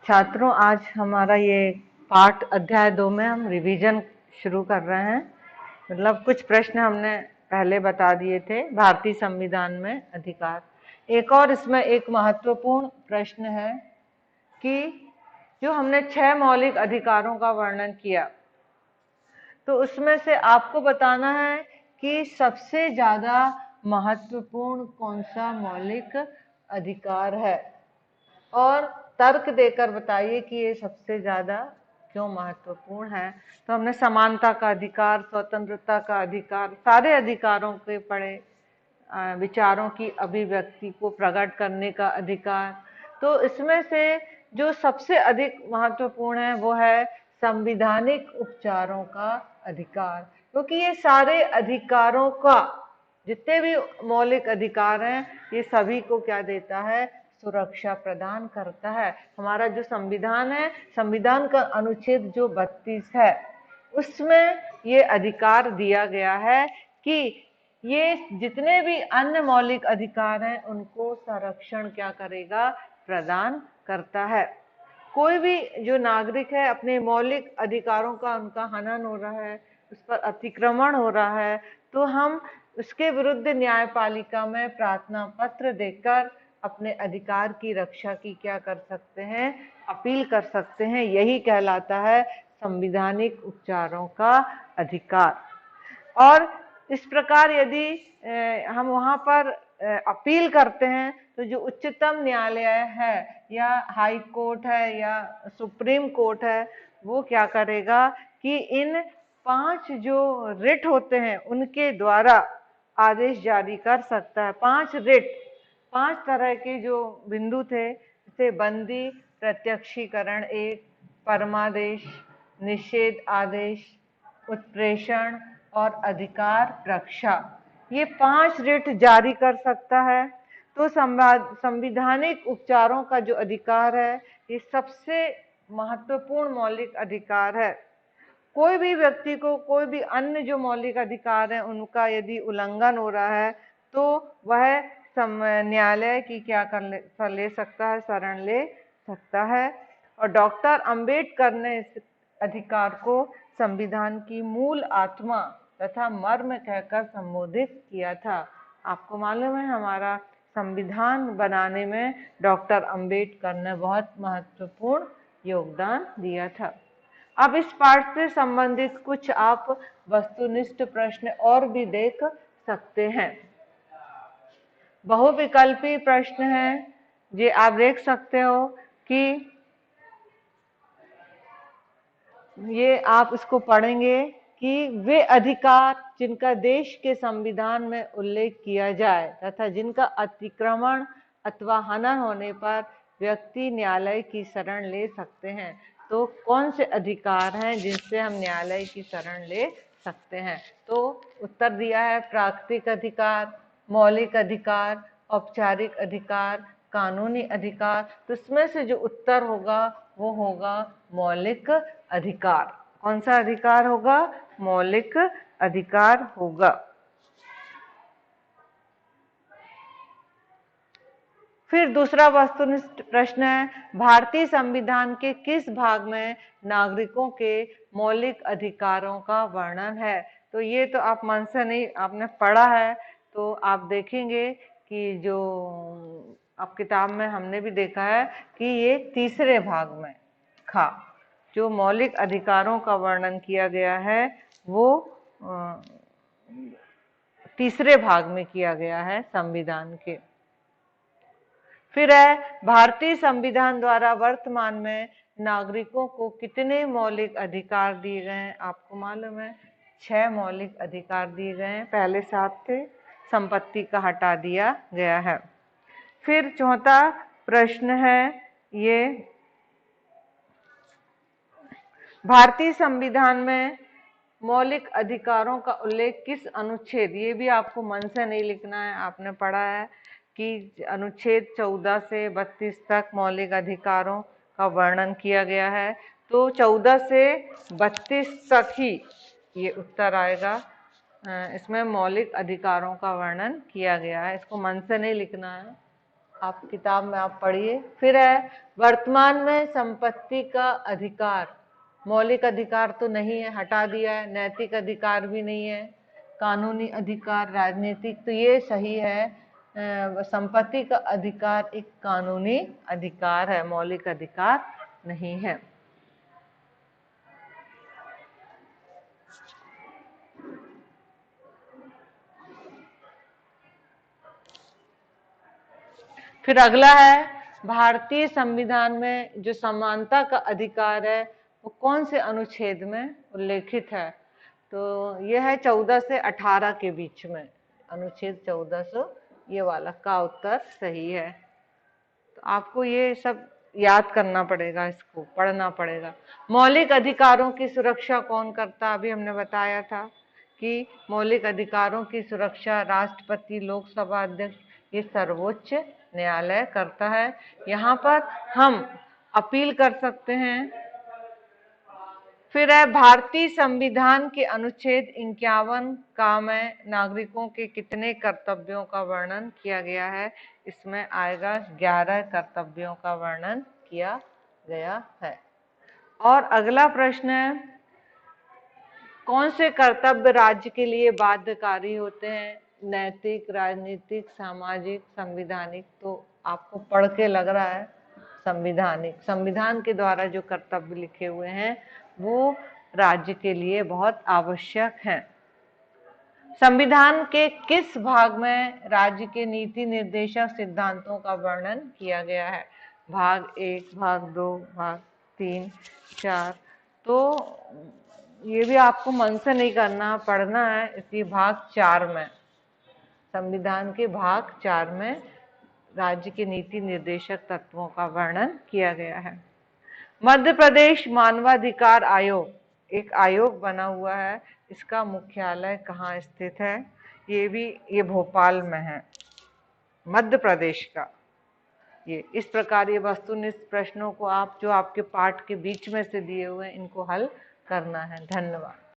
छात्रों, आज हमारा ये पाठ अध्याय 2 में हम रिवीजन शुरू कर रहे हैं। मतलब कुछ प्रश्न हमने पहले बता दिए थे। भारतीय संविधान में अधिकार, एक और इसमें एक महत्वपूर्ण प्रश्न है कि जो हमने 6 मौलिक अधिकारों का वर्णन किया, तो उसमें से आपको बताना है कि सबसे ज्यादा महत्वपूर्ण कौन सा मौलिक अधिकार है, और तर्क देकर बताइए कि ये सबसे ज्यादा क्यों महत्वपूर्ण है। तो हमने समानता का अधिकार, स्वतंत्रता का अधिकार, सारे अधिकारों के पढ़े, विचारों की अभिव्यक्ति को प्रकट करने का अधिकार। तो इसमें से जो सबसे अधिक महत्वपूर्ण है वो है संविधानिक उपचारों का अधिकार, क्योंकि ये सारे अधिकारों का, जितने भी मौलिक अधिकार हैं, ये सभी को क्या देता है? सुरक्षा प्रदान करता है। हमारा जो संविधान है, संविधान का अनुच्छेद जो 32 है, उसमें ये अधिकार दिया गया है कि ये जितने भी अन्य मौलिक अधिकार हैं उनको संरक्षण क्या करेगा? प्रदान करता है। कोई भी जो नागरिक है, अपने मौलिक अधिकारों का उनका हनन हो रहा है, उस पर अतिक्रमण हो रहा है, तो हम उसके विरुद्ध न्यायपालिका में प्रार्थना पत्र देकर अपने अधिकार की रक्षा की क्या कर सकते हैं? अपील कर सकते हैं। यही कहलाता है संविधानिक उपचारों का अधिकार। और इस प्रकार यदि हम वहां पर अपील करते हैं, तो जो उच्चतम न्यायालय है या हाई कोर्ट है या सुप्रीम कोर्ट है, वो क्या करेगा कि इन 5 जो रिट होते हैं उनके द्वारा आदेश जारी कर सकता है। 5 रिट, 5 तरह के जो बिंदु थे, जैसे बंदी, प्रत्यक्षीकरण 1, परमादेश, निषेध आदेश, उत्प्रेषण और अधिकार रक्षा, ये 5 रिट जारी कर सकता है। तो संविधानिक उपचारों का जो अधिकार है, ये सबसे महत्वपूर्ण मौलिक अधिकार है। कोई भी व्यक्ति को कोई भी अन्य जो मौलिक अधिकार है उनका यदि उल्लंघन हो रहा है, तो वह न्यायालय की क्या ले सकता है? शरण ले सकता है। और डॉक्टर अंबेडकर ने इस अधिकार को संविधान की मूल आत्मा तथा मर्म कहकर संबोधित किया था। आपको मालूम है, हमारा संविधान बनाने में डॉक्टर अंबेडकर ने बहुत महत्वपूर्ण योगदान दिया था। अब इस पाठ से संबंधित कुछ आप वस्तुनिष्ठ प्रश्न और भी देख सकते हैं। बहुविकल्पी प्रश्न है, ये आप देख सकते हो कि ये आप इसको पढ़ेंगे कि वे अधिकार जिनका देश के संविधान में उल्लेख किया जाए तथा जिनका अतिक्रमण अथवा हनन होने पर व्यक्ति न्यायालय की शरण ले सकते हैं। तो कौन से अधिकार हैं जिनसे हम न्यायालय की शरण ले सकते हैं? तो उत्तर दिया है प्राकृतिक अधिकार, मौलिक अधिकार, औपचारिक अधिकार, कानूनी अधिकार। तो इसमें से जो उत्तर होगा वो होगा मौलिक अधिकार। कौन सा अधिकार होगा? मौलिक अधिकार होगा। फिर दूसरा वस्तुनिष्ठ प्रश्न है, भारतीय संविधान के किस भाग में नागरिकों के मौलिक अधिकारों का वर्णन है? तो ये तो आप मन से नहीं, आपने पढ़ा है, तो आप देखेंगे कि जो आप किताब में हमने भी देखा है कि ये तीसरे भाग में था। जो मौलिक अधिकारों का वर्णन किया गया है वो तीसरे भाग में किया गया है संविधान के। फिर है, भारतीय संविधान द्वारा वर्तमान में नागरिकों को कितने मौलिक अधिकार दिए गए हैं? आपको मालूम है 6 मौलिक अधिकार दिए गए हैं। पहले 7 थे, संपत्ति का हटा दिया गया है। फिर चौथा प्रश्न है ये, भारतीय संविधान में मौलिक अधिकारों का उल्लेख किस अनुच्छेद? ये भी आपको मन से नहीं लिखना है, आपने पढ़ा है कि अनुच्छेद 14 से 32 तक मौलिक अधिकारों का वर्णन किया गया है। तो 14 से 32 तक ही ये उत्तर आएगा। इसमें मौलिक अधिकारों का वर्णन किया गया है, इसको मन से नहीं लिखना है। आप किताब में आप पढ़िए। फिर है वर्तमान में संपत्ति का अधिकार, मौलिक अधिकार तो नहीं है, हटा दिया है। नैतिक अधिकार भी नहीं है, कानूनी अधिकार, राजनीतिक, तो ये सही है। संपत्ति का अधिकार एक कानूनी अधिकार है, मौलिक अधिकार नहीं है। फिर अगला है भारतीय संविधान में जो समानता का अधिकार है वो कौन से अनुच्छेद में उल्लेखित है? तो यह है 14 से 18 के बीच में, अनुच्छेद 1400, ये वाला का उत्तर सही है। तो आपको ये सब याद करना पड़ेगा, इसको पढ़ना पड़ेगा। मौलिक अधिकारों की सुरक्षा कौन करता? अभी हमने बताया था कि मौलिक अधिकारों की सुरक्षा राष्ट्रपति, लोकसभा अध्यक्ष, ये सर्वोच्च न्यायालय करता है। यहाँ पर हम अपील कर सकते हैं। फिर है भारतीय संविधान के अनुच्छेद 51 का में नागरिकों के कितने कर्तव्यों का वर्णन किया गया है? इसमें आएगा 11 कर्तव्यों का वर्णन किया गया है। और अगला प्रश्न है कौन से कर्तव्य राज्य के लिए बाध्यकारी होते हैं? नैतिक, राजनीतिक, सामाजिक, संविधानिक। तो आपको पढ़ के लग रहा है संविधानिक। संविधान के द्वारा जो कर्तव्य लिखे हुए हैं वो राज्य के लिए बहुत आवश्यक हैं। संविधान के किस भाग में राज्य के नीति निर्देशक सिद्धांतों का वर्णन किया गया है? भाग 1, भाग 2, भाग 3, 4। तो ये भी आपको मन से नहीं करना, पढ़ना है। इसी भाग 4 में, संविधान के भाग 4 में राज्य के नीति निर्देशक तत्वों का वर्णन किया गया है। मध्य प्रदेश मानवाधिकार आयोग एक आयोग बना हुआ है, इसका मुख्यालय कहाँ स्थित है? ये भोपाल में है, मध्य प्रदेश का। ये इस प्रकार ये वस्तुनिष्ठ प्रश्नों को आप जो आपके पाठ के बीच में से दिए हुए हैं इनको हल करना है। धन्यवाद।